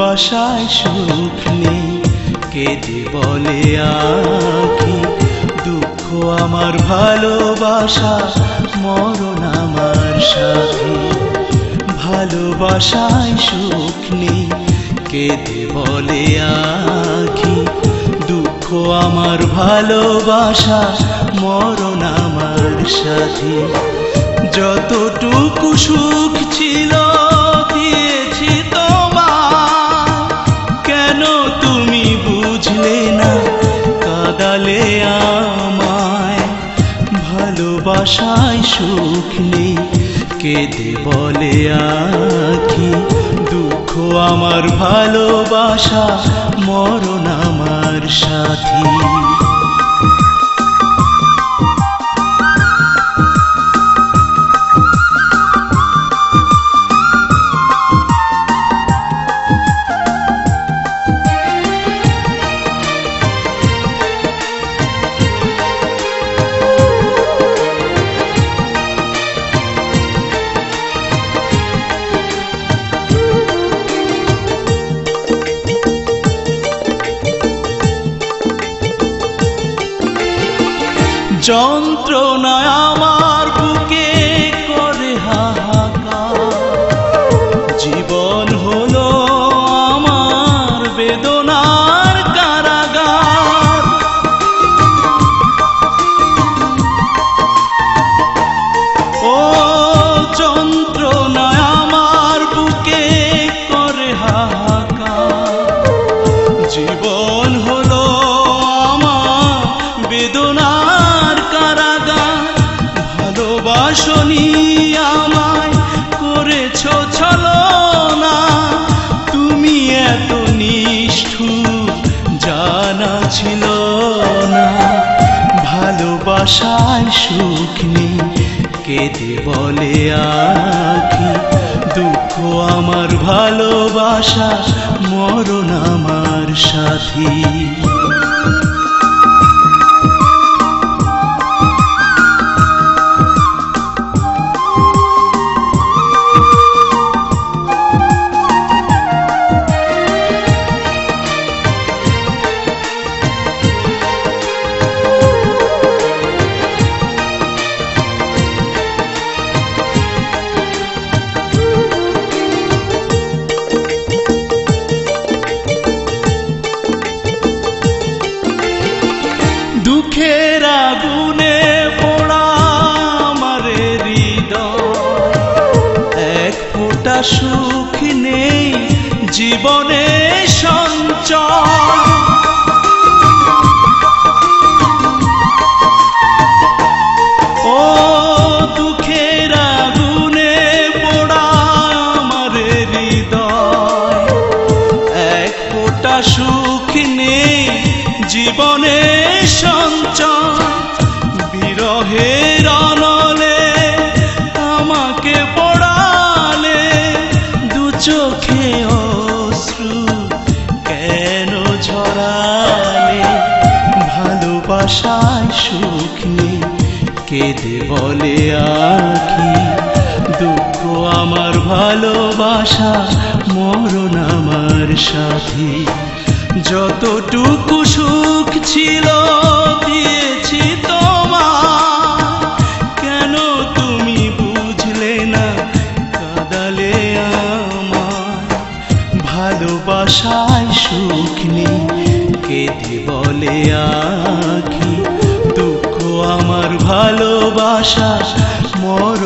ভালোবাসায় সুখ নেই কেঁদে বলে আঁখি, দুঃখ আমার ভালোবাসা মরণ আমার সাথী। ভালোবাসায় সুখ নেই কেঁদে বলে আঁখি, দুঃখ আমার ভালোবাসা মরণ আমার সাথী। যতটুকু সুখ ছিল দিয়েছি তোমায়, কেন তুমি বুঝলে না কাঁদালে আমায়। ভালোবাসায় সুখ নেই কেঁদে বলে আঁখি, দুঃখ আমার ভালোবাসা মরণ আমার সাথী। যন্ত্রণায় আমার বুকে করে হাহাকার, জীবন হলো আমার বেদনার কারাগার। ও যন্ত্রণায় আমার বুকে করে হাহাকার, জীবন হলো আমার বেদনার কারাগার। ভালোবাসনি আমায় করেছ ছলনা, তুমি এত নিষ্ঠুর জানা ছিল না। ভালোবাসায় সুখ নেই কেঁদে বলে আঁখি, দুঃখ আমার ভালোবাসা মরণ আমার সাথী। দুঃখের আগুনে পোড়া আমার হৃদয়, এক ফোঁটা সুখ নেই জীবনে সঞ্চয়। ও দুঃখের আগুনে পোড়া আমার হৃদয়, এক ফোঁটা সুখ নেই জীবনে সঞ্চয়। বিরহের অনলে আমাকে পড়ালে, দু চোখে অশ্রু কেন ঝরালে। ভালোবাসায় সুখ নেই কেঁদে বলে আঁখি, দুঃখ আমার ভালোবাসা মরণ আমার সাথী। যতটুকু সুখ ছিল দিয়েছি তোমায়, কেন তুমি বুঝলে না কাঁদালে আমায়। ভালোবাসায় সুখ নেই কেঁদে বলে আঁখি, দুঃখ আমার ভালোবাসা মরণ